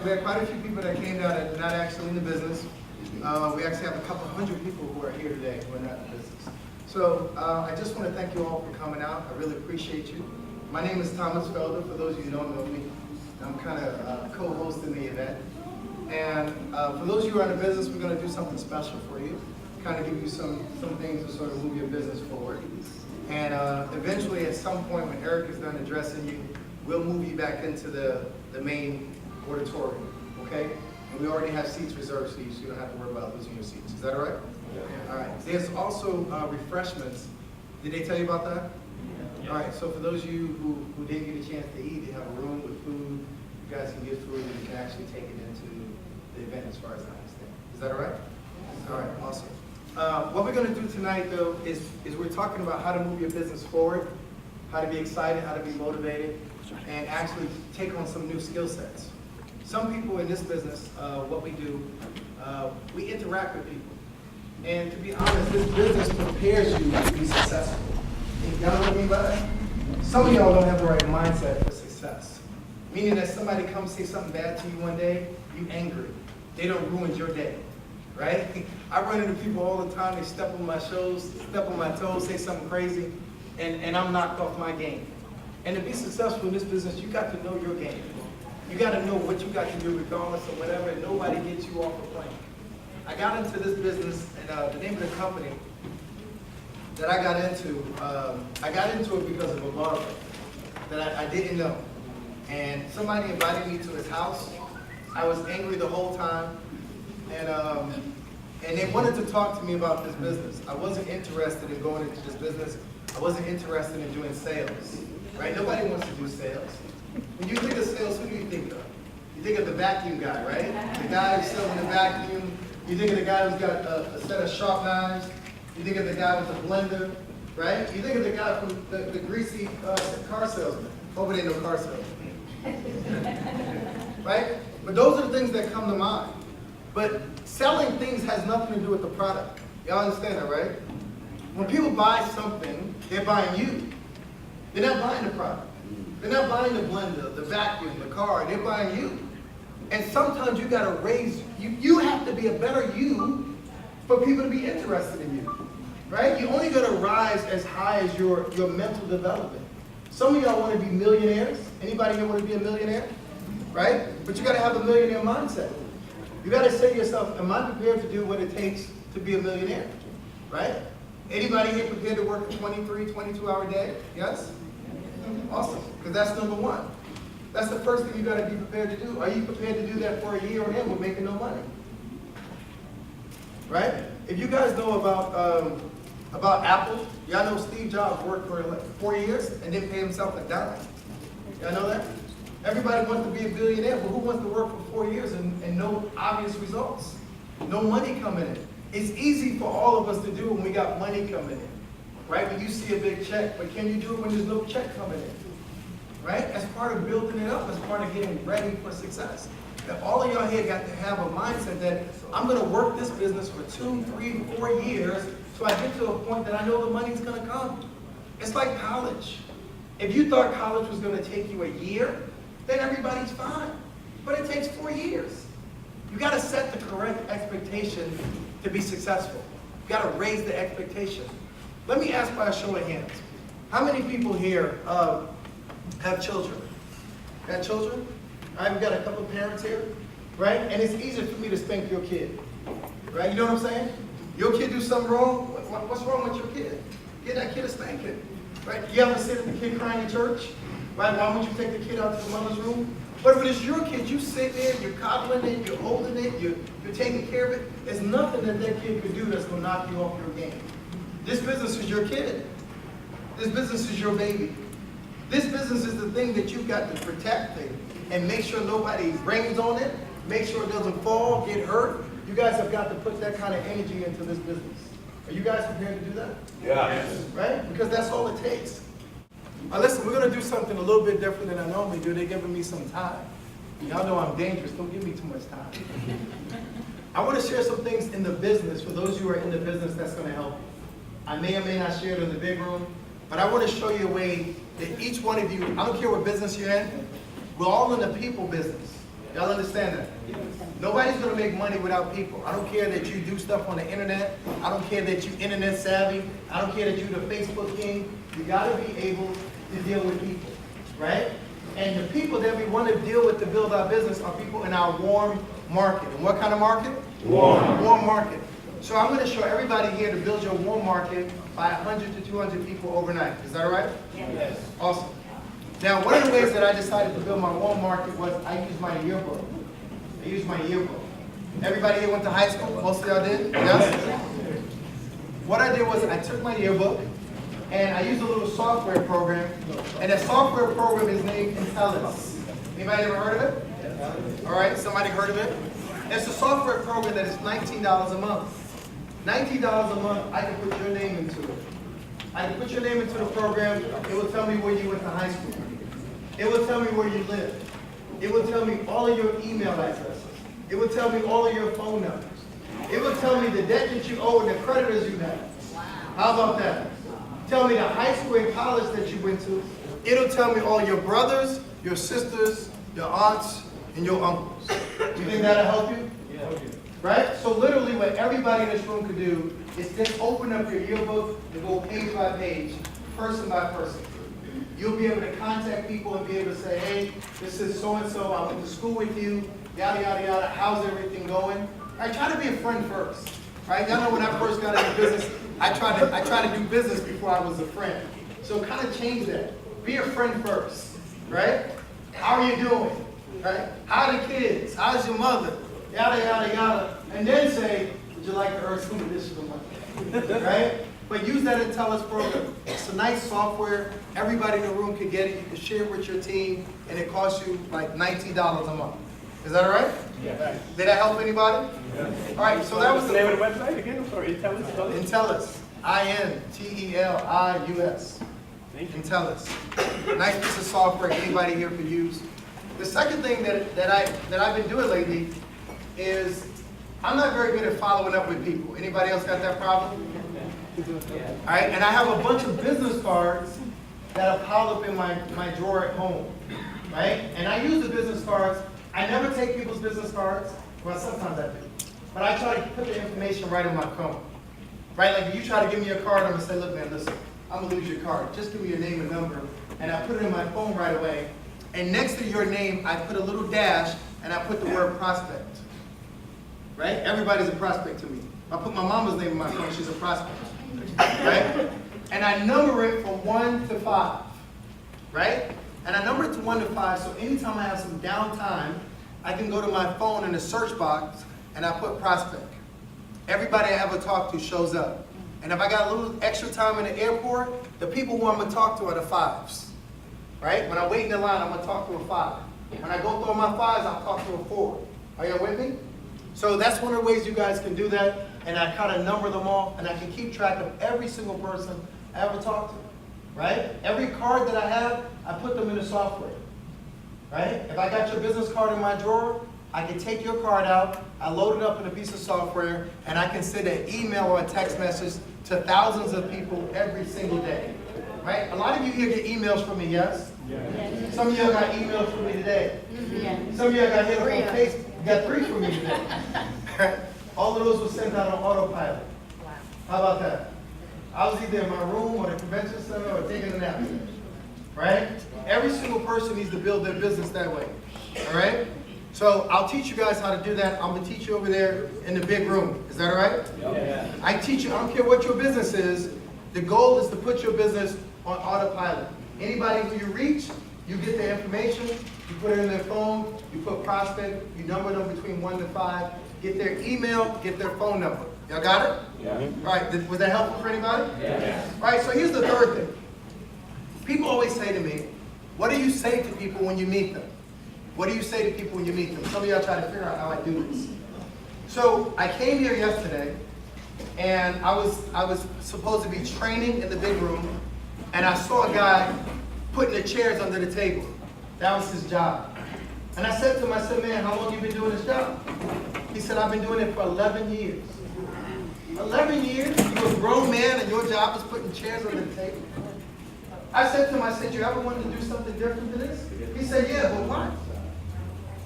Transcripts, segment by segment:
we had quite a few people that came down that are not actually in the business. We actually have a couple hundred people who are here today who are not in the business. So I just want to thank you all for coming out. I really appreciate you. My name is Thomas Felder, for those of you who don't know me. I'm kind of co-hosting the event. And for those of you who are in the business, we're going to do something special for you. Kind of give you some things to sort of move your business forward. And eventually, at some point, when Eric is done addressing you, we'll move you back into the main auditorium, okay? And we already have seats reserved so you don't have to worry about losing your seats. Is that all right? Yeah. All right. There's also refreshments. Did they tell you about that? Yeah. All right. So for those of you who didn't get a chance to eat, they have a room with food. You guys can get food and you can actually take it into the event as far as I understand. Is that all right? All right. Awesome. What we're going to do tonight, though, is we're talking about how to move your business forward, how to be excited, how to be motivated, and actually take on some new skill sets. Some people in this business, what we do, we interact with people. And to be honest, this business prepares you to be successful. Y'all know what I mean by that? Some of y'all don't have the right mindset for success. Meaning that somebody comes say something bad to you one day, you angry. They don't ruin your day, right? I run into people all the time, they step on my toes, say something crazy, and I'm knocked off my game. And to be successful in this business, you got to know your game. You got to know what you got to do regardless of whatever, and nobody gets you off the plane. I got into this business, and the name of the company that I got into it because of a barber that I didn't know. And somebody invited me to his house. I was angry the whole time, and they wanted to talk to me about this business. I wasn't interested in going into this business. I wasn't interested in doing sales, right? Nobody wants to do sales. When you think of sales, who do you think of? You think of the vacuum guy, right? The guy who's selling the vacuum. You think of the guy who's got a set of sharp knives. You think of the guy with the blender, right? You think of the guy from the greasy car salesman. Hopefully they know car salesman. Right? But those are the things that come to mind. But selling things has nothing to do with the product. Y'all understand that, right? When people buy something, they're buying you. They're not buying the product. They're not buying the blender, the vacuum, the car. They're buying you. And sometimes you got to raise, you have to be a better you for people to be interested in you, right? You only got to rise as high as your mental development. Some of y'all want to be millionaires. Anybody here want to be a millionaire? Right? But you got to have a millionaire mindset. You got to say to yourself, am I prepared to do what it takes to be a millionaire? Right? Anybody here prepared to work a 23, 22-hour day? Yes? Awesome, because that's number one. That's the first thing you got to be prepared to do. Are you prepared to do that for a year or end with making no money? Right? If you guys know about Apple, y'all know Steve Jobs worked for like 4 years and didn't pay himself a dime. Y'all know that? Everybody wants to be a billionaire, but who wants to work for 4 years and no obvious results? No money coming in. It's easy for all of us to do when we got money coming in. Right? When you see a big check, but can you do it when there's no check coming in? Right? As part of building it up, as part of getting ready for success. That all of y'all here got to have a mindset that I'm going to work this business for 2, 3, 4 years so I get to a point that I know the money's going to come. It's like college. If you thought college was going to take you a year, then everybody's fine. But it takes 4 years. You got to set the correct expectation to be successful. You got to raise the expectation. Let me ask by a show of hands. How many people here have children? Got children? I've got a couple of parents here, right? And it's easier for me to spank your kid, right? You know what I'm saying? Your kid do something wrong, what's wrong with your kid? Give that kid a spanking, right? You ever sit with the kid crying in church, right? Why would you take the kid out to the mother's room? But if it's your kid, you sit there, you're coddling it, you're holding it, you're taking care of it. There's nothing that kid could do that's going to knock you off your game. This business is your kid. This business is your baby. This business is the thing that you've got to protect and make sure nobody rains on it, make sure it doesn't fall, get hurt. You guys have got to put that kind of energy into this business. Are you guys prepared to do that? Yeah. Right? Because that's all it takes. Now listen, we're going to do something a little bit different than I normally do. They're giving me some time. Y'all know I'm dangerous. Don't give me too much time. I want to share some things in the business for those who are in the business that's going to help you. I may or may not share it in the big room, but I want to show you a way that each one of you, I don't care what business you're in, we're all in the people business. Y'all understand that? Nobody's gonna make money without people. I don't care that you do stuff on the internet. I don't care that you internet savvy. I don't care that you're the Facebook king. You gotta be able to deal with people, right? And the people that we want to deal with to build our business are people in our warm market. And what kind of market? Warm. Warm market. So I'm going to show everybody here to build your warm market by 100 to 200 people overnight. Is that all right? Yes. Awesome. Now, one of the ways that I decided to build my warm market was I used my yearbook. Everybody here went to high school? Most of y'all did? Yes? What I did was I took my yearbook and I used a little software program. And that software program is named Linx. Anybody ever heard of it? All right, somebody heard of it? It's a software program that is $19 a month. $19 a month, I can put your name into it. I can put your name into the program. It will tell me where you went to high school. It will tell me where you live. It will tell me all of your email addresses. It will tell me all of your phone numbers. It will tell me the debt that you owe and the creditors you have. How about that? Tell me the high school and college that you went to. It'll tell me all your brothers, your sisters, your aunts, and your uncles. You think that'll help you? Yeah. Right? So literally what everybody in this room could do is just open up your yearbook and go page by page, person by person. You'll be able to contact people and be able to say, hey, this is so-and-so, I went to school with you, yada, yada, yada, how's everything going? Right? Try to be a friend first. Right? Y'all know when I first got into business, I tried to do business before I was a friend. So kind of change that. Be a friend first. Right? How are you doing? Right? How are the kids? How's your mother? Yada, yada, yada. And then say, would you like to earn some additional money? Right? But use that IntelliS program. It's a nice software. Everybody in the room can get it. You can share it with your team. And it costs you like $19 a month. Is that all right? Yeah. Did that help anybody? Yeah. All right, so that was the name of the website again. I'm sorry, IntelliS. IntelliS. INTELLIUS. IntelliS. Nice piece of software anybody here could use. The second thing that I've been doing lately is I'm not very good at following up with people. Anybody else got that problem? Yeah. All right, and I have a bunch of business cards that are piled up in my drawer at home. Right? And I use the business cards. I never take people's business cards. Well, sometimes I do. But I try to put the information right in my phone. Right? Like if you try to give me a card, I'm going to say, look, man, listen, I'm going to lose your card. Just give me your name and number. And I put it in my phone right away. And next to your name, I put a little dash, and I put the word prospect. Right? Everybody's a prospect to me. I put my mama's name in my phone, she's a prospect. Right? And I number it from 1 to 5. Right? And I number it to 1 to 5, so anytime I have some downtime, I can go to my phone in the search box, and I put prospect. Everybody I ever talk to shows up. And if I got a little extra time in the airport, the people who I'm going to talk to are the 5s. Right? When I wait in the line, I'm going to talk to a 5. When I go through my 5s, I'll talk to a 4. Are y'all with me? So that's one of the ways you guys can do that. And I kind of number them off, and I can keep track of every single person I ever talk to. Right? Every card that I have, I put them in the software. Right? If I got your business card in my drawer, I can take your card out, I load it up in a piece of software, and I can send an email or a text message to thousands of people every single day. Right? A lot of you here get emails from me, yes? Yes. Some of you got emails from me today. Yes. Some of you got hit on Facebook. You got 3 from me today. All of those were sent out on autopilot. Wow. How about that? I was either in my room or the convention center or taking a nap. Right? Every single person needs to build their business that way. All right? So I'll teach you guys how to do that. I'm going to teach you over there in the big room. Is that all right? Yeah. I teach you, I don't care what your business is. The goal is to put your business on autopilot. Anybody who you reach, you get their information, you put it in their phone, you put prospect, you number them between 1 to 5, get their email, get their phone number. Y'all got it? Yeah. All right, was that helpful for anybody? Yeah. All right, so here's the third thing. People always say to me, what do you say to people when you meet them? What do you say to people when you meet them? Some of y'all try to figure out how I do this. So I came here yesterday, and I was supposed to be training in the big room, and I saw a guy putting the chairs under the table. That was his job. And I said to him, I said, man, how long have you been doing this job? He said, I've been doing it for 11 years. 11 years? You're a grown man and your job is putting chairs under the table? I said to him, I said, you ever wanted to do something different than this? He said, yeah, but why?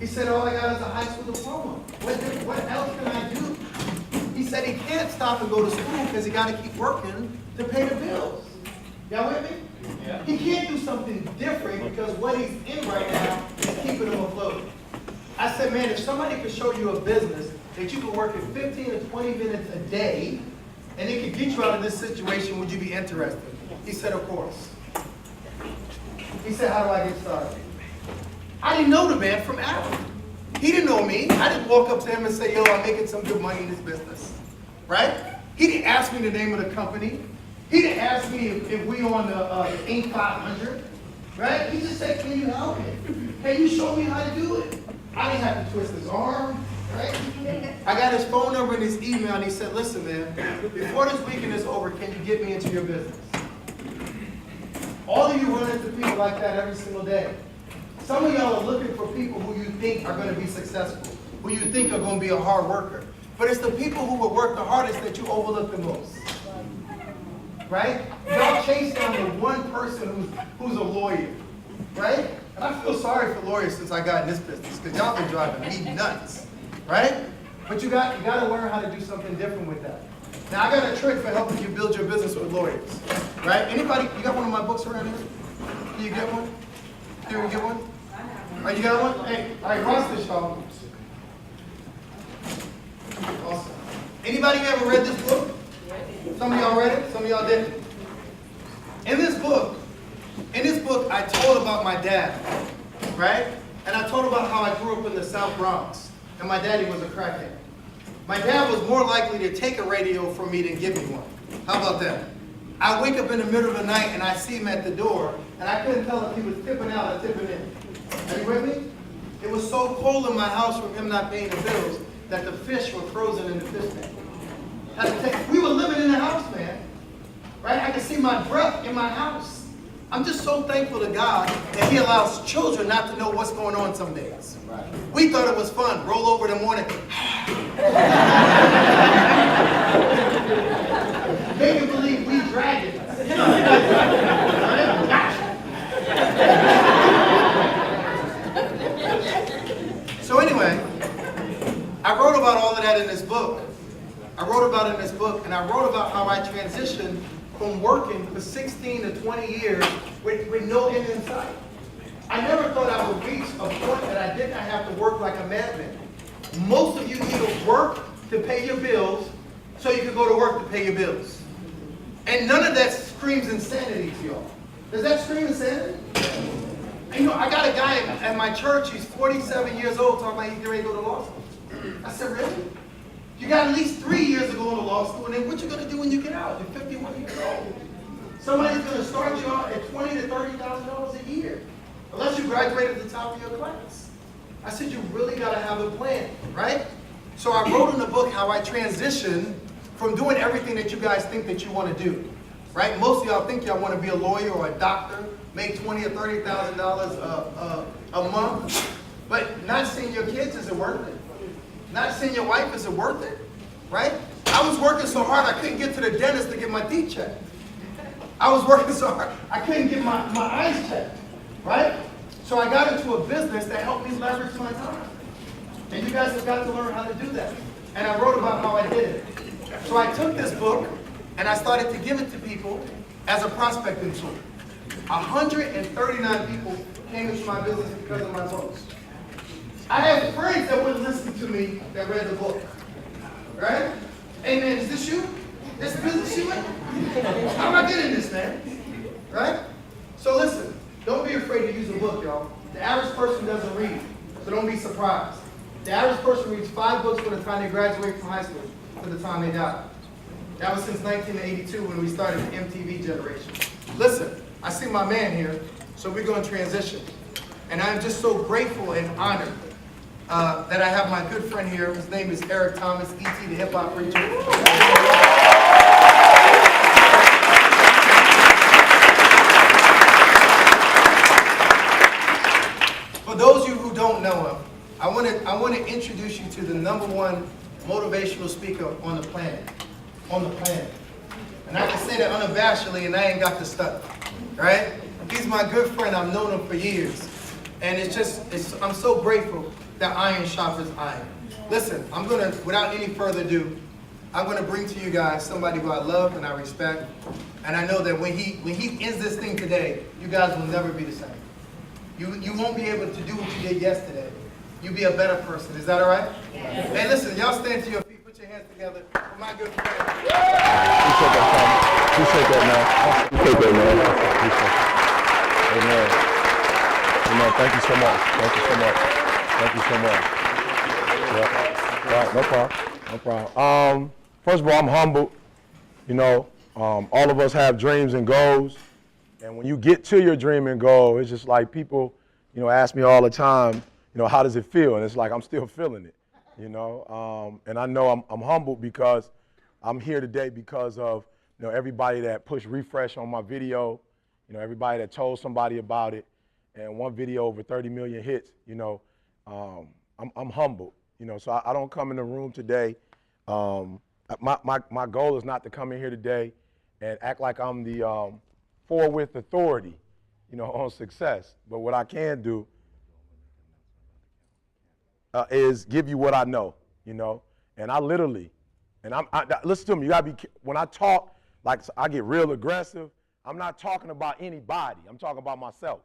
He said, all I got is a high school diploma. What else can I do? He said he can't stop and go to school because he got to keep working to pay the bills. Y'all with me? Yeah. He can't do something different because what he's in right now is keeping him afloat. I said, man, if somebody could show you a business that you could work in 15 to 20 minutes a day and it could get you out of this situation, would you be interested? He said, of course. He said, how do I get started? I didn't know the man from Adam. He didn't know me. I didn't walk up to him and say, yo, I'm making some good money in this business. Right? He didn't ask me the name of the company. He didn't ask me if we on the Inc. 500. Right? He just said, can you help me? Can you show me how to do it? I didn't have to twist his arm. Right? I got his phone number and his email, and he said, listen, man, before this weekend is over, can you get me into your business? All of you run into people like that every single day. Some of y'all are looking for people who you think are going to be successful, who you think are going to be a hard worker. But it's the people who will work the hardest that you overlook the most. Right? Y'all chase down the one person who's a lawyer. Right? And I feel sorry for lawyers since I got in this business, because y'all been driving me nuts. Right? But you got to learn how to do something different with that. Now, I got a trick for helping you build your business with lawyers. Right? Anybody, you got one of my books around here? Can you get one? Can we get one? All right, you got one? Hey, all right, watch this, y'all. Awesome. Anybody ever read this book? Some of y'all read it, some of y'all didn't. In this book, I told about my dad, right? And I told about how I grew up in the South Bronx, and my daddy was a crackhead. My dad was more likely to take a radio from me than give me one. How about that? I wake up in the middle of the night and I see him at the door, and I couldn't tell if he was tipping out or tipping in. Are you with me? It was so cold in my house from him not paying the bills that the fish were frozen in the fish tank. We were living in the house, man. Right? I could see my breath in my house. I'm just so thankful to God that He allows children not to know what's going on some days. Right. We thought it was fun. Roll over in the morning. Make it believe we dragons. So anyway, I wrote about all of that in this book. And I wrote about how I transitioned from working for 16 to 20 years with no end in sight. I never thought I would reach a point that I did not have to work like a madman. Most of you need to work to pay your bills so you can go to work to pay your bills. And none of that screams insanity to y'all. Does that scream insanity? And, you know, I got a guy at my church, he's 47 years old, talking about he's ready to go to law school. I said, really? You got at least 3 years to go to law school, and then what you going to do when you get out? You're 51 years old. Somebody's going to start you out at $20,000 to $30,000 a year, unless you graduate at the top of your class. I said, you really got to have a plan, right? So I wrote in the book how I transitioned from doing everything that you guys think that you want to do, right? Most of y'all think y'all want to be a lawyer or a doctor, make $20,000 or $30,000 a month, but not seeing your kids, is it worth it? Not seeing your wife, is it worth it? Right? I was working so hard I couldn't get to the dentist to get my teeth checked. I was working so hard I couldn't get my eyes checked. Right? So I got into a business that helped me leverage my time. And you guys have got to learn how to do that. And I wrote about how I did it. So I took this book and I started to give it to people as a prospecting tool. 139 people came into my business because of my books. I had friends that wouldn't listen to me that read the book. Right? Hey man, is this you? This business you in? How am I getting this, man? Right? So listen, don't be afraid to use a book, y'all. The average person doesn't read, so don't be surprised. The average person reads 5 books from the time they graduate from high school to the time they die. That was since 1982 when we started the MTV generation. Listen, I see my man here, so we're going to transition. And I'm just so grateful and honored that I have my good friend here. His name is Eric Thomas, E.T. the Hip Hop Preacher. For those of you who don't know him, I want to introduce you to the #1 motivational speaker on the planet. And I can say that unabashedly, and I ain't got the stuff, right? He's my good friend. I've known him for years. And I'm so grateful that iron sharpens iron. Listen, I'm gonna, without any further ado, I'm gonna bring to you guys somebody who I love and I respect. And I know that when he ends this thing today, you guys will never be the same. You won't be able to do what you did yesterday. You'll be a better person. Is that all right? Yeah. Hey, listen, y'all stand to your feet. Put your hands together for my good friend. Appreciate that, man. Appreciate that, man. Amen. Amen. Thank you so much. Thank you so much. Thank you so much. Yeah. Right, no problem. No problem. First of all, I'm humbled. You know, all of us have dreams and goals. And when you get to your dream and goal, it's just like people, you know, ask me all the time, you know, how does it feel? And it's like I'm still feeling it, you know. And I know I'm humbled because I'm here today because of, you know, everybody that pushed refresh on my video, you know, everybody that told somebody about it, and one video over 30 million hits, you know. I'm humbled, you know, so I don't come in the room today. My goal is not to come in here today and act like I'm the with authority, you know, on success. But what I can do is give you what I know, you know. And I literally, and listen to me, you gotta be, when I talk, like I get real aggressive, I'm not talking about anybody, I'm talking about myself,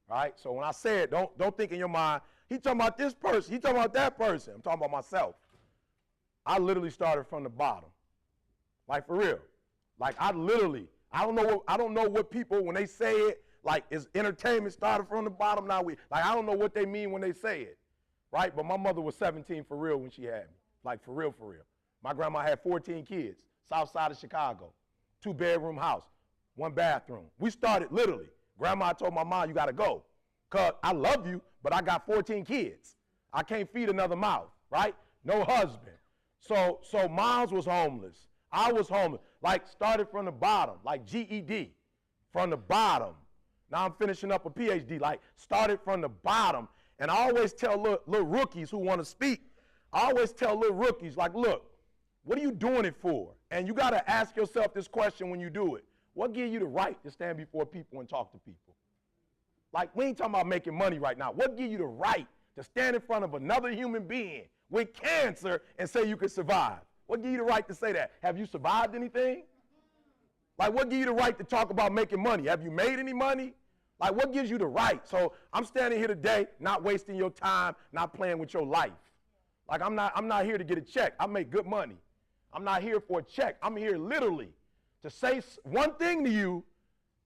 right? So when I say it, don't think in your mind, he talking about this person, he talking about that person. I'm talking about myself. I literally started from the bottom, like for real. Like I don't know what people, when they say it, like is entertainment started from the bottom, now like I don't know what they mean when they say it, right? But my mother was 17 for real when she had me, like for real, for real. My grandma had 14 kids, south side of Chicago, 2-bedroom house, 1 bathroom. We started literally. Grandma told my mom, you gotta go, cause I love you, but I got 14 kids. I can't feed another mouth, right? No husband. So moms was homeless. I was homeless, like started from the bottom, like GED, from the bottom. Now I'm finishing up a PhD, like started from the bottom. And I always tell little rookies who want to speak, I always tell little rookies, like, look, what are you doing it for? And you got to ask yourself this question when you do it. What gives you the right to stand before people and talk to people? Like, we ain't talking about making money right now. What gives you the right to stand in front of another human being with cancer and say you can survive? What gives you the right to say that? Have you survived anything? Like, what gives you the right to talk about making money? Have you made any money? Like, what gives you the right? So I'm standing here today, not wasting your time, not playing with your life. Like, I'm not here to get a check. I make good money. I'm not here for a check. I'm here literally to say one thing to you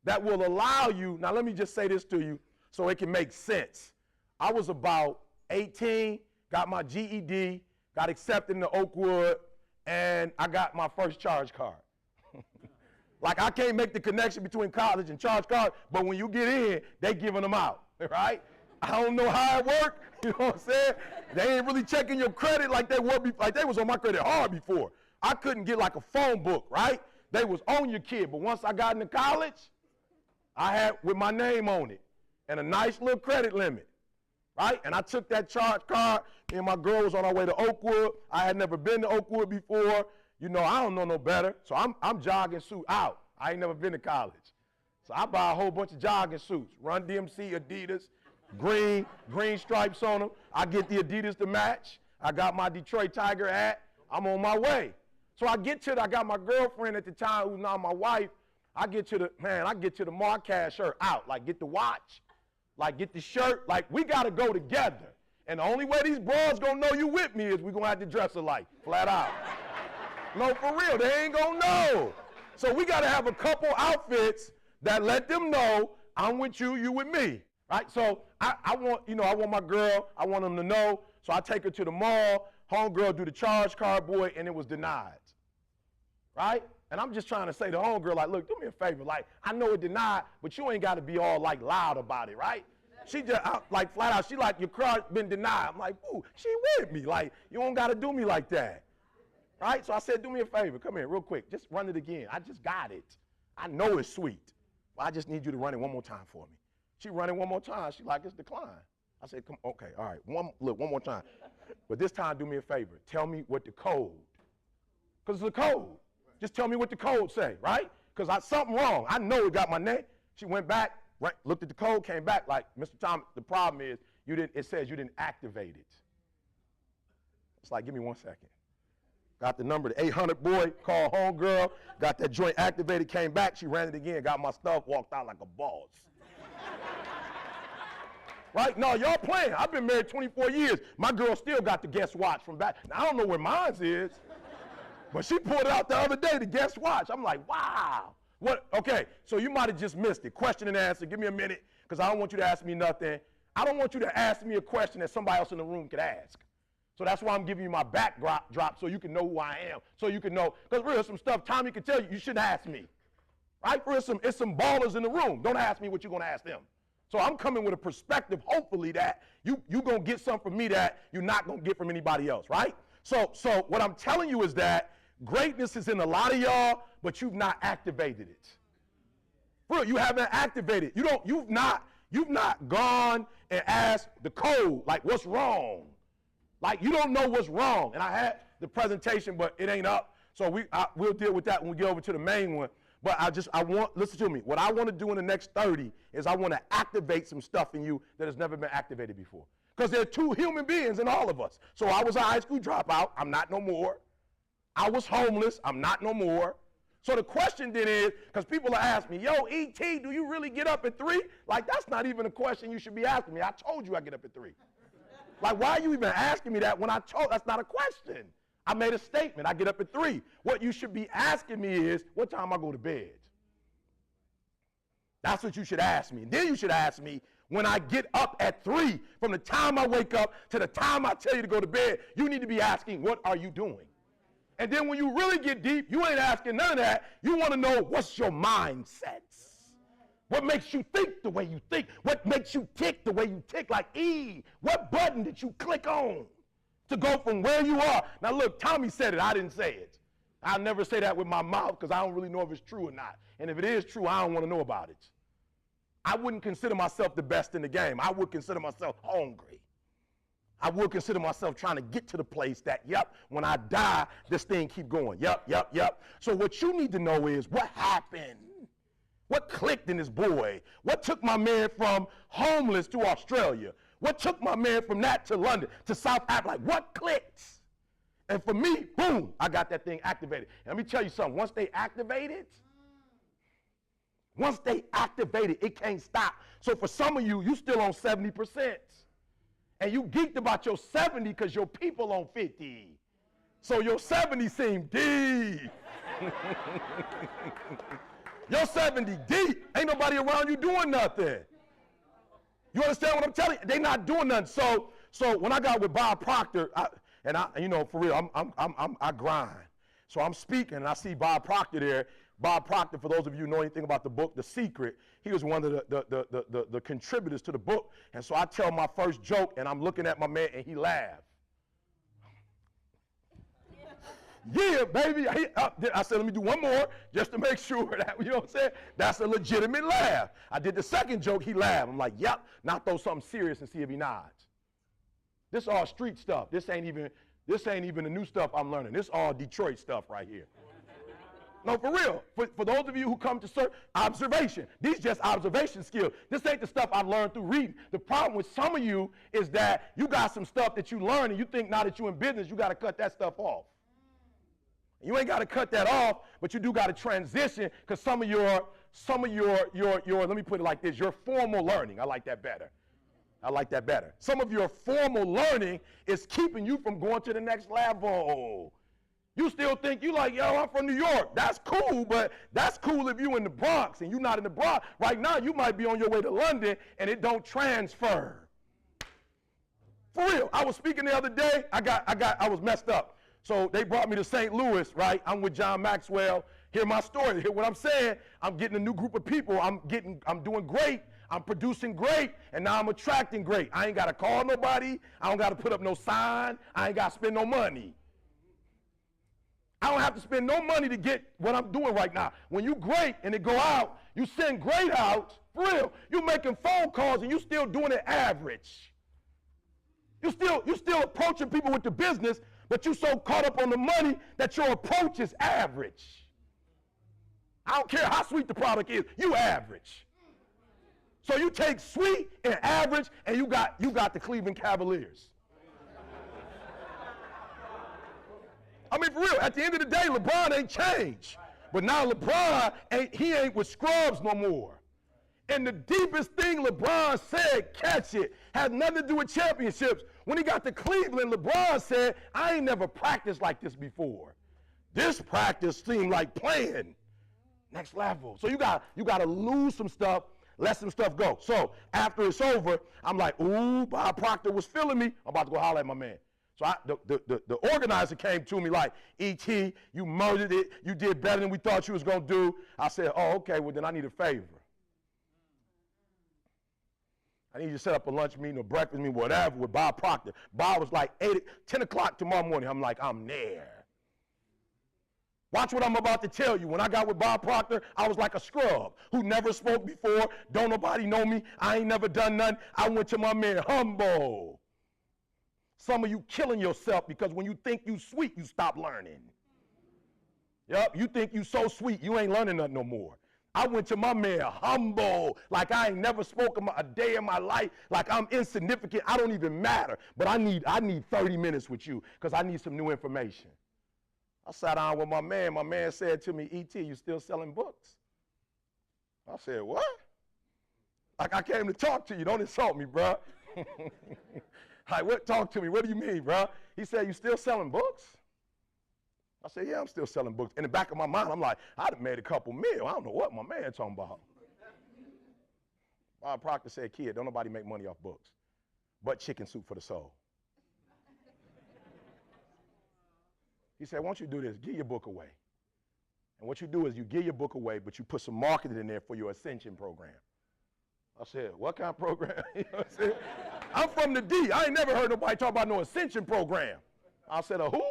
that will allow you, now let me just say this to you so it can make sense. I was about 18, got my GED, got accepted into Oakwood, and I got my first charge card. Like, I can't make the connection between college and charge card, but when you get in, they giving them out, right? I don't know how it worked, you know what I'm saying? They ain't really checking your credit like they were, like they was on my credit hard before. I couldn't get like a phone book, right? They was on your kid, but once I got into college, I had with my name on it and a nice little credit limit, right? And I took that charge card, me and my girl was on our way to Oakwood. I had never been to Oakwood before. You know, I don't know no better, so I'm jogging suit out. I ain't never been to college. So I buy a whole bunch of jogging suits, Run DMC, Adidas, green stripes on them. I get the Adidas to match. I got my Detroit Tiger hat. I'm on my way. So I got my girlfriend at the time who's now my wife. I get to the mall, I cash her out, like get the watch, like get the shirt, like we gotta go together. And the only way these bros gonna know you with me is we gonna have to dress alike, flat out. No, for real, they ain't gonna know. So we gotta have a couple outfits that let them know I'm with you, you with me, right? So I want my girl, I want them to know, so I take her to the mall, homegirl do the charge card, boy, and it was denied, right? And I'm just trying to say to homegirl, like, look, do me a favor, like, I know it denied, but you ain't gotta be all like loud about it, right? She just, like flat out, she like, your card's been denied. I'm like, ooh, she with me, like, you don't gotta do me like that. Right? So I said, do me a favor, come here real quick, just run it again. I just got it. I know it's sweet, but I just need you to run it one more time for me. She run it one more time, she like, it's declined. I said, come, okay, all right, one more time. But this time, do me a favor, tell me what the code, because it's a code. Just tell me what the code say, right? Because something wrong, I know it got my name. She went back, looked at the code, came back like, Mr. Thomas, the problem is, it says you didn't activate it. like, give me 1 second. Got the number, the 800 boy, called homegirl, got that joint activated, came back, she ran it again, got my stuff, walked out like a boss. Right? No, y'all playing. I've been married 24 years. My girl still got the guest watch from back. Now, I don't know where mine is, but she pulled it out the other day, the guest watch. I'm like, wow. What? Okay, so you might have just missed it. Question and answer. Give me a minute, because I don't want you to ask me nothing. I don't want you to ask me a question that somebody else in the room could ask. So that's why I'm giving you my backdrop so you can know who I am, so you can know. Because real, some stuff Tommy can tell you, you shouldn't ask me. Right? For it's some ballers in the room. Don't ask me what you're going to ask them. So I'm coming with a perspective, hopefully, that you going to get something from me that you're not going to get from anybody else, right? So what I'm telling you is that greatness is in a lot of y'all, but you've not activated it. For real, you haven't activated. You've not gone and asked the code, like, what's wrong? Like, you don't know what's wrong. And I had the presentation, but it ain't up. So we'll deal with that when we get over to the main one. But listen to me. What I want to do in the next 30 is I want to activate some stuff in you that has never been activated before. Because there are two human beings in all of us. So I was a high school dropout. I'm not no more. I was homeless. I'm not no more. So the question then is, because people are asking me, yo, E.T., do you really get up at 3? Like, that's not even a question you should be asking me. I told you I get up at 3. Like, why are you even asking me that when that's not a question? I made a statement. I get up at 3. What you should be asking me is, what time I go to bed? That's what you should ask me. And then you should ask me, when I get up at 3, from the time I wake up to the time I tell you to go to bed, you need to be asking, what are you doing? And then when you really get deep, you ain't asking none of that. You want to know, what's your mindsets? What makes you think the way you think? What makes you tick the way you tick? Like, what button did you click on to go from where you are? Now, look, Tommy said it. I didn't say it. I'll never say that with my mouth because I don't really know if it's true or not. And if it is true, I don't want to know about it. I wouldn't consider myself the best in the game. I would consider myself hungry. I would consider myself trying to get to the place that, yep, when I die, this thing keep going. Yep. So what you need to know is what happened. What clicked in this boy? What took my man from homeless to Australia? What took my man from that to London, to South Africa? Like, what clicked? And for me, boom, I got that thing activated. And let me tell you something. Once they activate it, it can't stop. So for some of you, you still on 70%. And you geeked about your 70 because your people on 50. So your 70 seem deep. Your 70 deep. Ain't nobody around you doing nothing. You understand what I'm telling you? They not doing nothing. So when I got with Bob Proctor, for real, I grind. So I'm speaking and I see Bob Proctor there. Bob Proctor, for those of you who know anything about the book, The Secret, he was one of the contributors to the book. And so I tell my first joke and I'm looking at my man and he laughed. Yeah, baby. I said, let me do one more just to make sure that, you know what I'm saying? That's a legitimate laugh. I did the second joke, he laughed. I'm like, yep, now throw something serious and see if he nods. This all street stuff. This ain't even the new stuff I'm learning. This all Detroit stuff right here. No, for real. For those of you who come to observation, these just observation skills. This ain't the stuff I've learned through reading. The problem with some of you is that you got some stuff that you learn and you think now that you're in business, you got to cut that stuff off. You ain't got to cut that off, but you do got to transition because some of your, let me put it like this, your formal learning, I like that better. Some of your formal learning is keeping you from going to the next level. You still think you like, yo, I'm from New York. That's cool, but that's cool if you in the Bronx and you're not in the Bronx. Right now, you might be on your way to London and it don't transfer. For real, I was speaking the other day, I was messed up. So they brought me to St. Louis, right? I'm with John Maxwell. Hear my story. Hear what I'm saying. I'm getting a new group of people. I'm doing great. I'm producing great. And now I'm attracting great. I ain't got to call nobody. I don't got to put up no sign. I ain't got to spend no money. I don't have to spend no money to get what I'm doing right now. When you great and it go out, you send great out, for real. You making phone calls and you still doing it average. You still approaching people with the business, but you so caught up on the money that your approach is average. I don't care how sweet the product is, you average. So you take sweet and average and you got the Cleveland Cavaliers. mean, for real, at the end of the day, LeBron ain't changed. But now LeBron ain't with scrubs no more. And the deepest thing LeBron said, catch it, had nothing to do with championships. When he got to Cleveland, LeBron said, I ain't never practiced like this before. This practice seemed like playing. Next level. So you got to lose some stuff, let some stuff go. So after it's over, I'm like, ooh, Bob Proctor was feeling me. I'm about to go holler at my man. So the organizer came to me like, E.T., you murdered it. You did better than we thought you was going to do. I said, oh, okay, well, then I need a favor. I need you to set up a lunch meeting or breakfast meeting, whatever, with Bob Proctor. Bob was like 10 o'clock tomorrow morning. I'm like, I'm there. Watch what I'm about to tell you. When I got with Bob Proctor, I was like a scrub who never spoke before. Don't nobody know me. I ain't never done nothing. I went to my man, humble. Some of you killing yourself because when you think you sweet, you stop learning. Yep, you think you so sweet, you ain't learning nothing no more. I went to my man, humble, like I ain't never spoken a day in my life, like I'm insignificant, I don't even matter. But I need 30 minutes with you because I need some new information. I sat down with my man said to me, E.T., you still selling books? I said, what? Like I came to talk to you, don't insult me, bro. Like, what? Talk to me, what do you mean, bro? He said, you still selling books? I said, yeah, I'm still selling books. In the back of my mind, I'm like, I'd have made a couple mil. I don't know what my man talking about. Bob Proctor said, kid, don't nobody make money off books, but chicken soup for the soul. He said, why don't you do this? Give your book away. And what you do is you give your book away, but you put some marketing in there for your Ascension program. I said, what kind of program? You know what I'm saying? I'm from the D. I ain't never heard nobody talk about no Ascension program. I said, a who?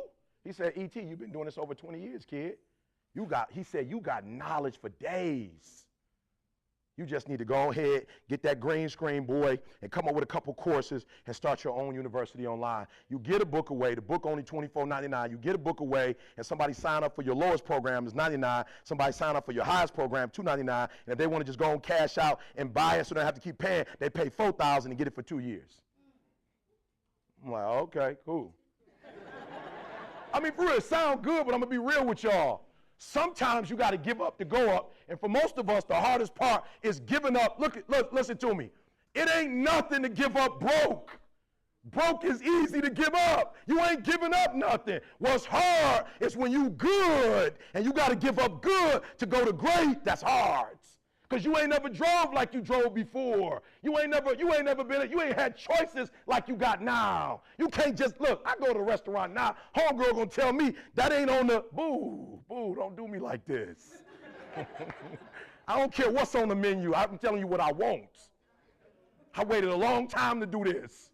He said, E.T., you've been doing this over 20 years, kid. He said, you got knowledge for days. You just need to go ahead, get that green screen, boy, and come up with a couple courses and start your own university online. You get a book away. The book only $24.99. You get a book away, and somebody sign up for your lowest program is $99. Somebody sign up for your highest program, $299. And if they want to just go and cash out and buy it so they don't have to keep paying, they pay $4,000 and get it for 2 years. I'm like, okay, cool. I mean, for real, it sounds good, but I'm going to be real with y'all. Sometimes you got to give up to go up. And for most of us, the hardest part is giving up. Look, listen to me. It ain't nothing to give up broke. Broke is easy to give up. You ain't giving up nothing. What's hard is when you good and you got to give up good to go to great. That's hard. Because you ain't never drove like you drove before. You ain't had choices like you got now. You can't just, look, I go to the restaurant now, homegirl gonna tell me that ain't on the, boo, don't do me like this. I don't care what's on the menu, I'm telling you what I want. I waited a long time to do this.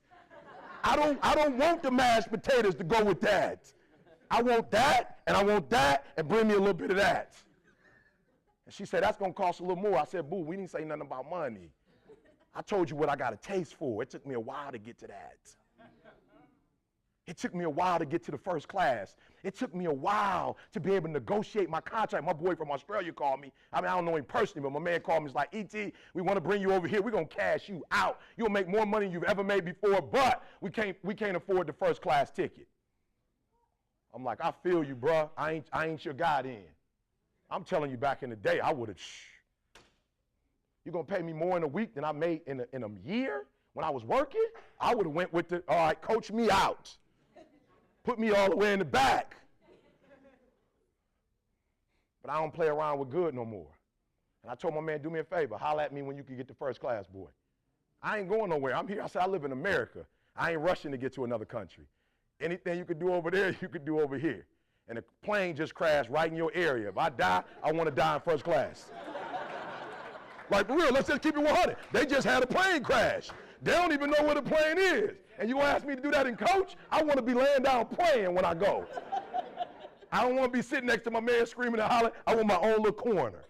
I don't want the mashed potatoes to go with that. I want that, and bring me a little bit of that. And she said, that's going to cost a little more. I said, boo, we didn't say nothing about money. I told you what I got a taste for. It took me a while to get to that. It took me a while to get to the first class. It took me a while to be able to negotiate my contract. My boy from Australia called me. I mean, I don't know him personally, but my man called me. He's like, E.T., we want to bring you over here. We're going to cash you out. You'll make more money than you've ever made before, but we can't afford the first class ticket. I'm like, I feel you, bro. I ain't your guy then. I'm telling you, back in the day, I would have, you're going to pay me more in a week than I made in a year when I was working? I would have went with the, all right, coach me out. Put me all the way in the back. But I don't play around with good no more. And I told my man, do me a favor, holler at me when you can get to first class, boy. I ain't going nowhere. I'm here. I said, I live in America. I ain't rushing to get to another country. Anything you could do over there, you could do over here. And the plane just crashed right in your area. If I die, I want to die in first class. Like, for real, let's just keep it 100. They just had a plane crash. They don't even know where the plane is. And you gonna ask me to do that in coach? I want to be laying down praying when I go. I don't want to be sitting next to my man screaming and hollering. I want my own little corner.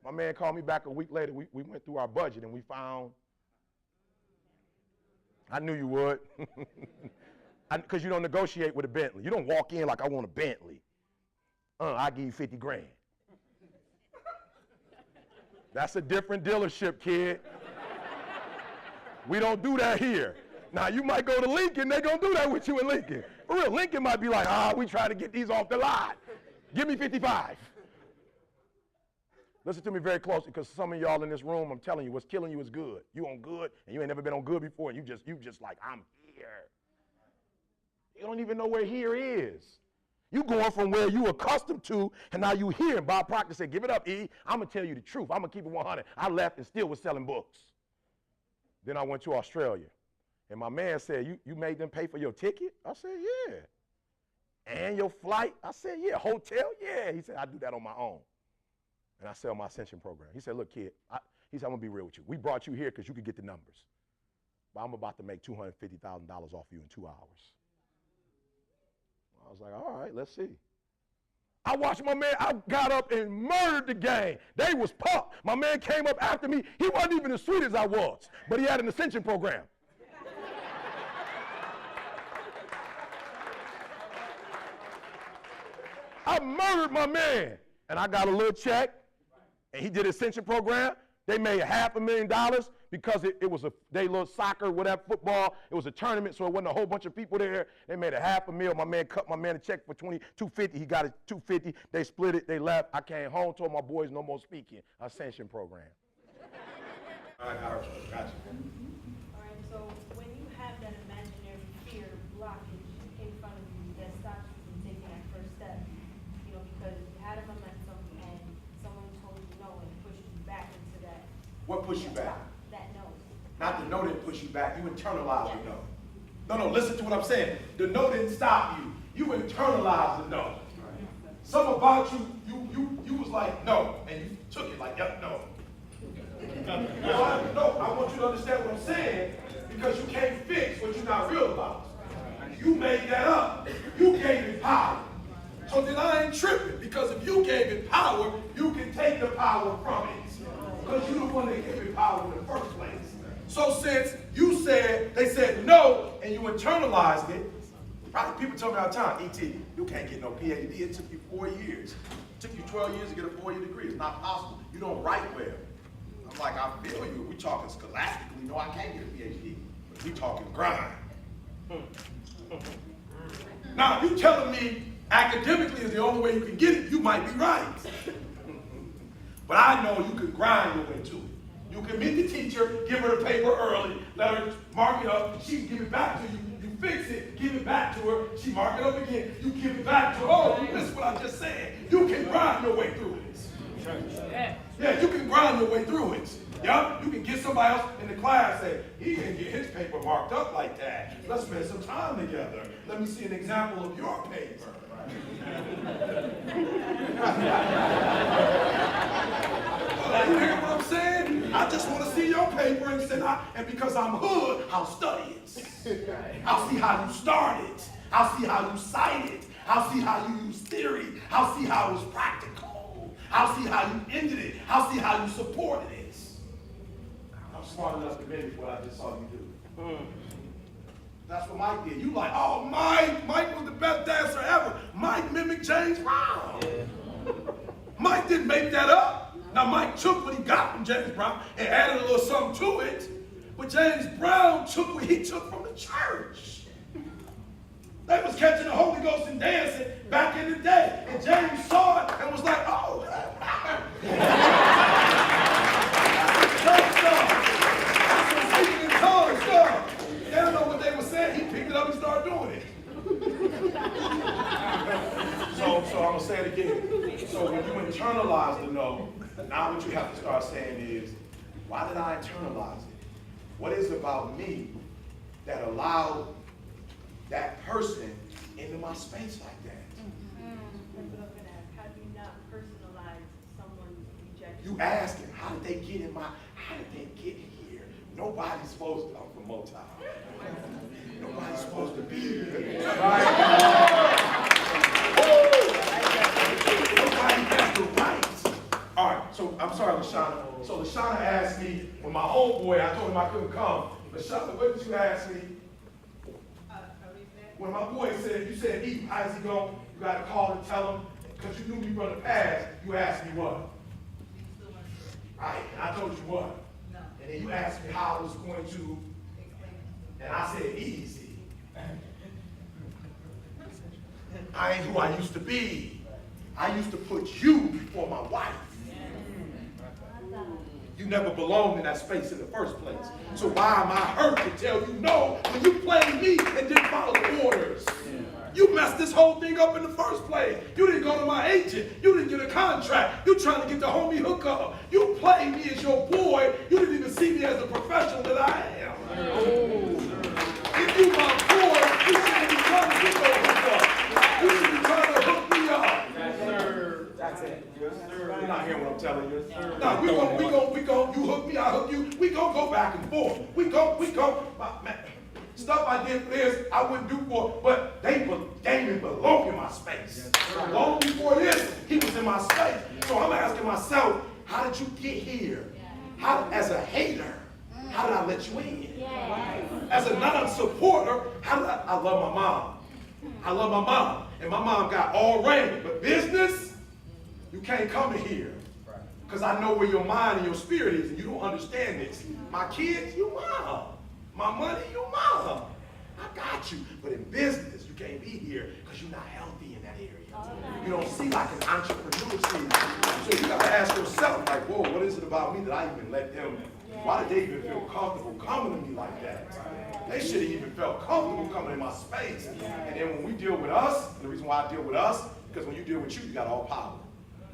My man called me back a week later. We went through our budget and we found, I knew you would. Because you don't negotiate with a Bentley. You don't walk in like, I want a Bentley. I'll give you 50 grand. That's a different dealership, kid. We don't do that here. Now, you might go to Lincoln, they're going to do that with you in Lincoln. For real, Lincoln might be like, we trying to get these off the line. Give me 55. Listen to me very closely, because some of y'all in this room, I'm telling you, what's killing you is good. You on good, and you ain't never been on good before, and you just like, I'm here. You don't even know where here is. You going from where you accustomed to, and now you here. And Bob Proctor said, give it up, E. I'm going to tell you the truth. I'm going to keep it 100. I left and still was selling books. Then I went to Australia. And my man said, you made them pay for your ticket? I said, yeah. And your flight? I said, yeah. Hotel? Yeah. He said, I do that on my own. And I sell my Ascension program. He said, look, kid, he said, I'm going to be real with you. We brought you here because you could get the numbers. But I'm about to make $250,000 off you in 2 hours. I was like, all right, let's see. I watched my man, I got up and murdered the game. They was pumped. My man came up after me. He wasn't even as sweet as I was, but he had an Ascension program. I murdered my man. And I got a little check, and he did an Ascension program. They made $500,000 because it was they little soccer, whatever, football. It was a tournament, so it wasn't a whole bunch of people there. They made $500,000. My man cut my man a check for $250. He got it $250. They split it. They left. I came home, told my boys no more speaking. Ascension program. All right, gotcha. All right, so when you have that imaginary fear blockage in front of you that stops you from taking that first step, you know, because you had a momentum and someone told you no and pushed you back into that. What pushed you back? That no. Not the no didn't push you back. You internalized the no. No, listen to what I'm saying. The no didn't stop you. You internalized the no. Something about you was like, no, and you took it like, yep, no. No, I want you to understand what I'm saying, because you can't fix what you're not real about. You made that up. You gave it power. So then I ain't tripping, because if you gave it power, you can take the power from it. Because you're the one that gave it power in the first place. So since they said no, and you internalized it, right? People tell me all the time, E.T., you can't get no PhD. It took you 4 years. It took you 12 years to get a 4-year degree. It's not possible. You don't write well. I'm like, I feel you. We talking scholastically. No, I can't get a PhD. But we talking grind. Now, if you telling me academically is the only way you can get it, you might be right. But I know you can grind your way to it. You can meet the teacher, give her the paper early, let her mark it up, she can give it back to you. You fix it, give it back to her, she mark it up again, you give it back to her. Oh, that's what I just said. You can grind your way through it. Yeah, you can grind your way through it. Yup, you can get somebody else in the class and say, he didn't get his paper marked up like that. Let's spend some time together. Let me see an example of your paper. You hear what I'm saying? I just want to see your paper and because I'm hood, I'll study it. I'll see how you started. I'll see how you cite it. I'll see how you use theory. I'll see how it was practical. I'll see how you ended it. I'll see how you supported it. I'm smart enough to mimic what I just saw you do. That's what Mike did. You like, oh, Mike was the best dancer ever. Mike mimicked James Brown. Yeah. Mike didn't make that up. Now, Mike took what he got from James Brown and added a little something to it. But James Brown took what he took from the church. They was catching the Holy Ghost and dancing back in the day. And James saw it and was like, oh. Speaking in tongues stuff. They don't know what they were saying. He picked it up and started doing it. So I'm going to say it again. So when you internalize the no, now what you have to start saying is, why did I internalize it? What is it about me that allowed that person into my space like that? How do you not personalize someone's rejection? You asking, how did they get here? Nobody's supposed to, I'm from Motown. Nobody's supposed to be here. Nobody has the rights. All right, so I'm sorry, LaShawna. So LaShawna asked me, when my homeboy, I told him I couldn't come. LaShawna, what did you ask me? When my boy said, you said, E, how's he going? You got to call and tell him, because you knew me from the past, you asked me what? Right, and I told you what? No. And then you asked me how I was going to, and I said easy. I ain't who I used to be. I used to put you before my wife. You never belonged in that space in the first place. So why am I hurt to tell you no when you played me and didn't follow the orders? You messed this whole thing up in the first place. You didn't go to my agent. You didn't get a contract. You trying to get the homie hookup. You played me as your boy. You didn't even see me as the professional that I am. If you my boy, you shouldn't be trying to get no hookup. You should be trying to hook me up. Yes, sir. That's it. Yes, sir. You're not hearing what I'm telling you. No, we gon', you hook me, I hook you. We gon' go back and forth. We gon', man. Stuff I did for this, I wouldn't do for, but Damon belonged in my space. Yes, long before this, he was in my space. So I'm asking myself, how did you get here? How, as a hater, how did I let you in? As a non-supporter, how did I love my mom. I love my mom. And my mom got all rain, but business, you can't come in here. Because I know where your mind and your spirit is, and you don't understand this. My kids, you mom. My money, you mom. I got you. But in business, you can't be here because you're not healthy in that area. You don't see like an entrepreneur see. So you got to ask yourself, like, whoa, what is it about me that I even let them, why did they even feel comfortable coming to me like that? They should have even felt comfortable coming in my space. And then when we deal with us, and the reason why I deal with us, because when you deal with you, you got all power.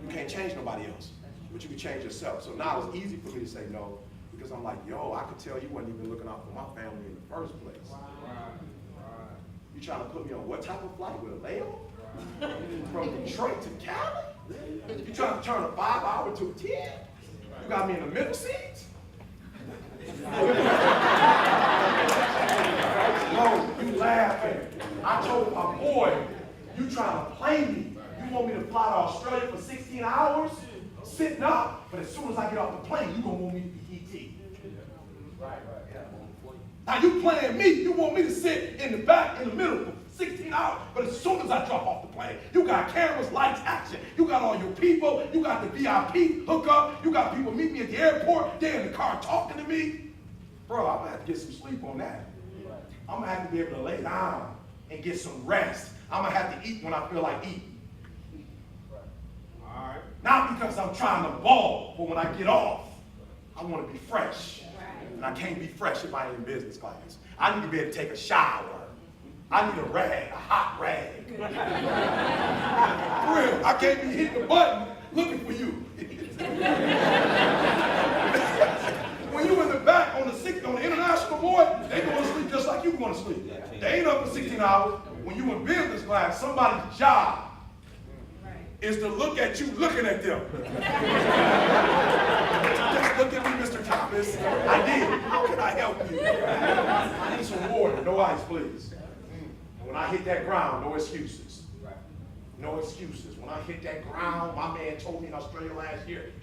You can't change nobody else, but you can change yourself. So now it's easy for me to say no, because I'm like, yo, I could tell you wasn't even looking out for my family in the first place. You trying to put me on what type of flight with a layover? From Detroit to Cali? You trying to turn a 5-hour to a 10? You got me in the middle seat? No, you laughing. I told my boy, you trying to play me. You want me to fly to Australia for 16 hours? Sitting up, but as soon as I get off the plane, you gonna want me to be ET. Now you playing me, you want me to sit in the back, in the middle for 16 hours, but as soon as I drop off the plane, you got cameras, lights, action. You got all your people, you got the VIP hookup, you got people meet me at the airport, they're in the car talking to me. Bro, I'm gonna have to get some sleep on that. I'm gonna have to be able to lay down and get some rest. I'm gonna have to eat when I feel like eating. Not because I'm trying to ball, but when I get off, I want to be fresh. And I can't be fresh if I ain't in business class. I need to be able to take a shower. I need a rag, a hot rag. For real, I can't be hitting the button looking for you. When you in the back on the international board, they going to sleep just like you going to sleep. They ain't up for 16 hours. When you in business class, somebody's job is to look at you looking at them. Just look at me, Mr. Thomas. I did. How can I help you? I need some water. No ice, please. When I hit that ground, no excuses. No excuses. When I hit that ground, my man told me in Australia last year,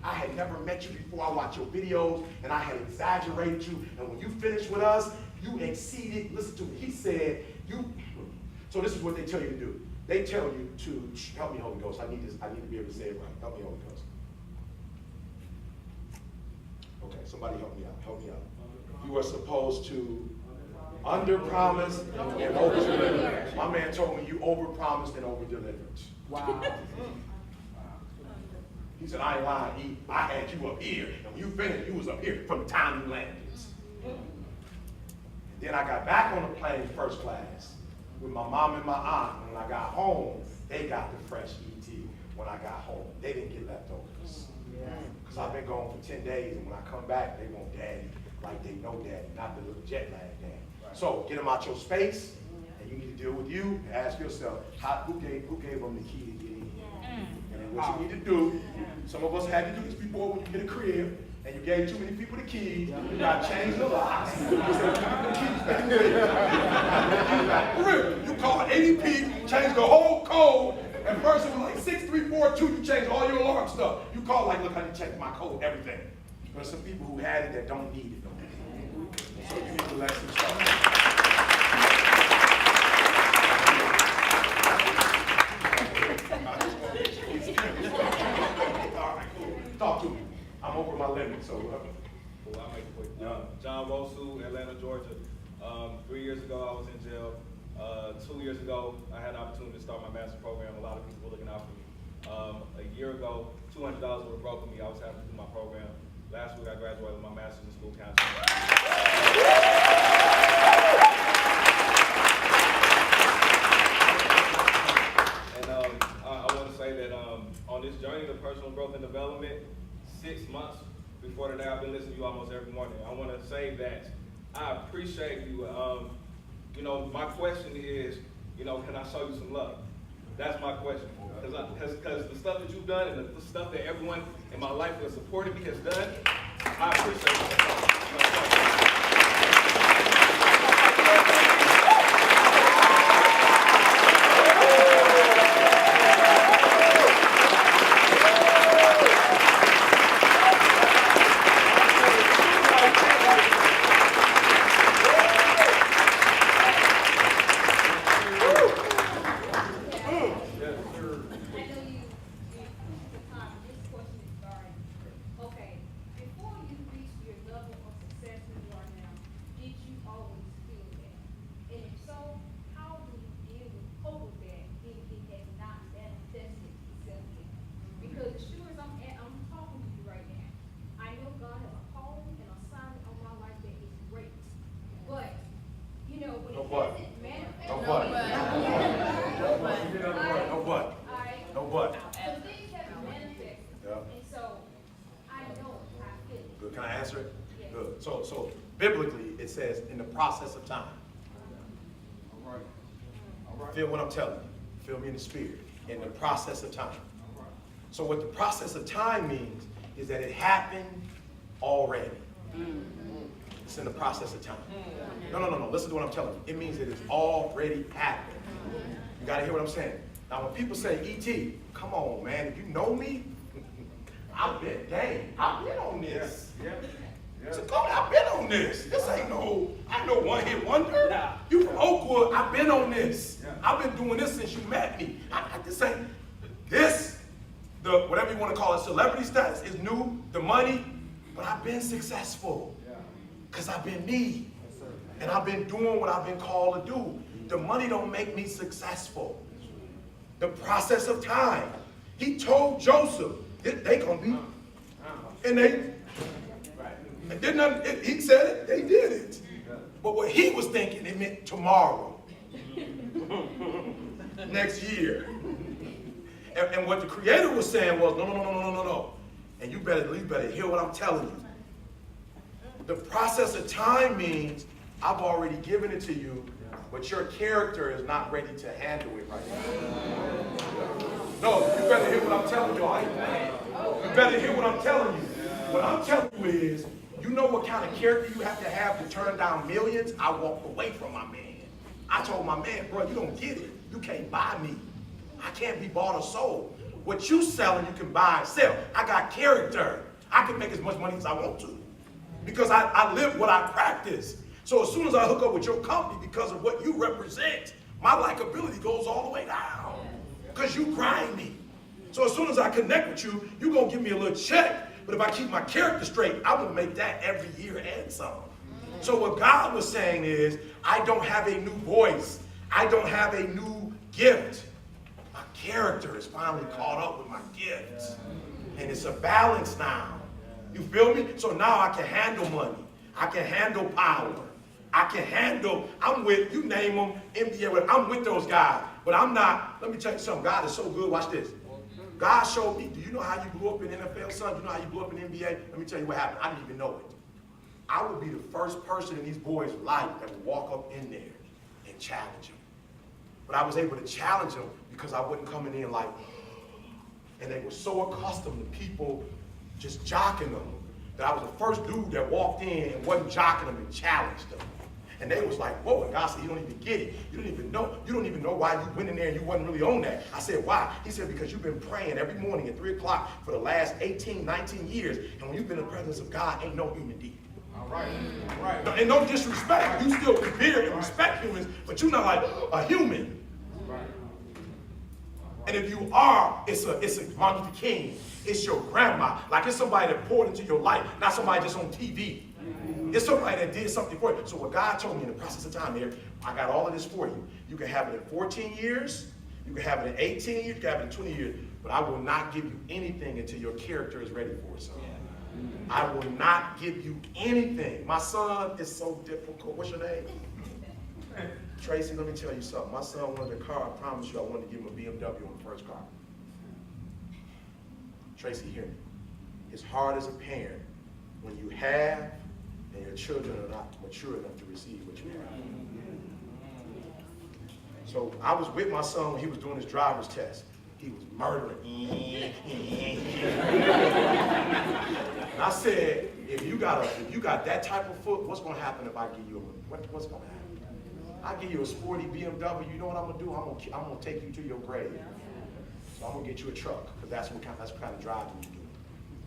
I had never met you before. I watched your videos, and I had exaggerated you. And when you finished with us, you exceeded. Listen to me. He said, so this is what they tell you to do. They tell you to, help me, Holy Ghost. I need to be able to say it right. Help me, Holy Ghost. Okay, somebody help me out. Help me out. You are supposed to under-promise and over-deliver. My man told me you over-promised and over-delivered. Wow. He said, I ain't lying. I had you up here, and when you finished, you was up here from the time you landed. Then I got back on the plane first class with my mom and my aunt. When I got home, they got the fresh ET when I got home. They didn't get leftovers. Because I've been gone for 10 days, and when I come back, they want daddy like they know daddy, not the little jet lag daddy. So get them out your space, and you need to deal with you, and ask yourself, who gave them the key to get in? And then what you need to do, some of us had to do this before when you get a crib, and you gave too many people the keys, you got to change the locks. You said, the keys back. For real, you called ADP, changed the whole code, and first it was like 6342, you changed all your alarm stuff. You called like, look, I need to check my code, everything. There's some people who had it that don't need it no more. So you need to let them start. Talk to me. I'm over my limit, so. Well, I'll make it quick. John Rosu, Atlanta, Georgia. 3 years ago, I was in jail. 2 years ago, ago, I had the opportunity to start my master's program. A lot of people were looking out for me. A year ago, $200 would have broken me. I was having to do my program. Last week, I graduated with my master's in school counseling. And I want to say that on this journey to personal growth and development, 6 months before today, I've been listening to you almost every morning. I want to say that I appreciate you. You know, my question is, you know, can I show you some love? That's my question. Because the stuff that you've done and the stuff that everyone in my life who has supported me has done, I appreciate it. Can I answer it? Yes. Good. So biblically, it says in the process of time. All right. All right. Feel what I'm telling you. Feel me in the spirit. In the process of time. All right. So what the process of time means is that it happened already. It's in the process of time. No. Listen to what I'm telling you. It means it has already happened. You got to hear what I'm saying. Now, when people say, E.T., come on, man. If you know me, I've been on this. Yeah. So come on, I've been on this. This ain't I know one hit wonder. Yeah. You from Oakwood, I've been on this. Yeah. I've been doing this since you met me. Whatever you want to call it, celebrity status is new, the money, but I've been successful. Because I've been me. Yes, and I've been doing what I've been called to do. The money don't make me successful. The process of time. He told Joseph, they gonna be, and he said it, they did it. But what he was thinking, it meant tomorrow, next year. And what the Creator was saying was, no. And you better hear what I'm telling you. The process of time means I've already given it to you, but your character is not ready to handle it right now. No, you better hear what I'm telling y'all. You better hear what I'm telling you. What I'm telling you is, you know what kind of character you have to turn down millions? I walked away from my man. I told my man, bro, you don't get it. You can't buy me. I can't be bought or sold. What you selling, you can buy and sell. I got character. I can make as much money as I want to. Because I live what I practice. So as soon as I hook up with your company, because of what you represent, my likability goes all the way down. Because you grind me. So as soon as I connect with you, you're going to give me a little check. But if I keep my character straight, I will make that every year and some. So what God was saying is, I don't have a new voice. I don't have a new gift. My character is finally caught up with my gifts. And it's a balance now. You feel me? So now I can handle money. I can handle power. I can handle, I'm with, you name them, NBA, I'm with those guys. But I'm not, let me tell you something, God is so good, watch this. God showed me, do you know how you blew up in NFL, son? Do you know how you blew up in NBA? Let me tell you what happened. I didn't even know it. I would be the first person in these boys' life that would walk up in there and challenge them. But I was able to challenge them because I wasn't coming in like, and they were so accustomed to people just jocking them that I was the first dude that walked in and wasn't jocking them and challenged them. And they was like, whoa, and God said, you don't even get it. You don't even know why you went in there and you wasn't really on that. I said, why? He said, because you've been praying every morning at 3 o'clock for the last 18, 19 years. And when you've been in the presence of God, ain't no human deed. All right. No, and no disrespect. You still revere and respect humans, but you're not like a human. Right. And if you are, it's a Martin Luther King. It's your grandma. Like it's somebody that poured into your life, not somebody just on TV. It's somebody that did something for you. So what God told me in the process of time here, I got all of this for you. You can have it in 14 years, you can have it in 18 years, you can have it in 20 years, but I will not give you anything until your character is ready for it, son. I will not give you anything. My son is so difficult. What's your name? Tracy, let me tell you something. My son wanted a car. I promise you I wanted to give him a BMW on the first car. Tracy, hear me. It's hard as a parent when you have and your children are not mature enough to receive what you have. So I was with my son when he was doing his driver's test. He was murdering. And I said, if you got that type of foot, what's going to happen if I give you what's going to happen? I give you a sporty BMW. You know what I'm going to do? I'm going to take you to your grave. So I'm going to get you a truck, because that's what kind of driving you do.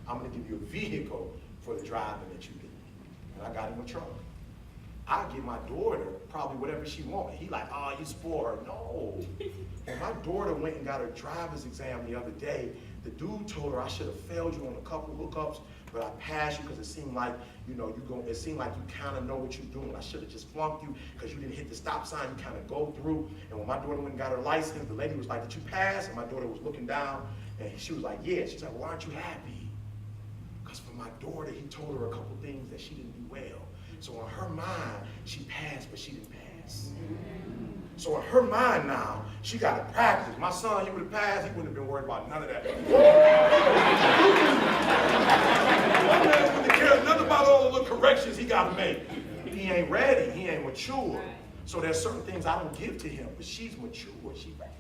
I'm going to give you a vehicle for the driving that you do. And I got him a truck. I give my daughter probably whatever she wanted. He like, oh, you spoil her. No. When my daughter went and got her driver's exam the other day, the dude told her I should have failed you on a couple hookups, but I passed you because it seemed like, it seemed like you kind of know what you're doing. I should have just flunked you because you didn't hit the stop sign. You kind of go through. And when my daughter went and got her license, the lady was like, did you pass? And my daughter was looking down, and she was like, yeah. She's like, why aren't you happy? Because for my daughter, he told her a couple things that she didn't do well. So in her mind, she passed, but she didn't pass. So in her mind now, she got to practice. My son, he would have passed, he wouldn't have been worried about none of that. My man wouldn't care nothing about all the little corrections he got to make. He ain't ready, he ain't mature. So there's certain things I don't give to him, but she's mature, she's ready.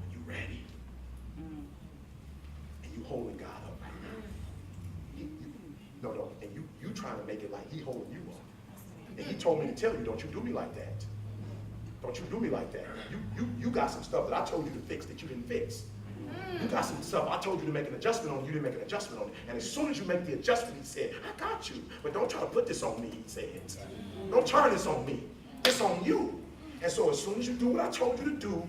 When you ready, and you holding God up right now. No, and you trying to make it like he holding you up. And he told me to tell you, don't you do me like that. Don't you do me like that. You got some stuff that I told you to fix that you didn't fix. You got some stuff I told you to make an adjustment on, you didn't make an adjustment on it. And as soon as you make the adjustment, he said, I got you. But don't try to put this on me, he said. Don't turn this on me. It's on you. And so as soon as you do what I told you to do,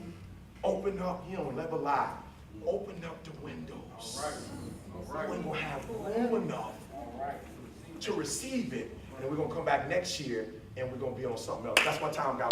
open up, you don't never lie. Open up the windows. All right. You ain't gonna have room enough to receive it. And we're going to come back next year, and we're going to be on something else. That's my time, guys.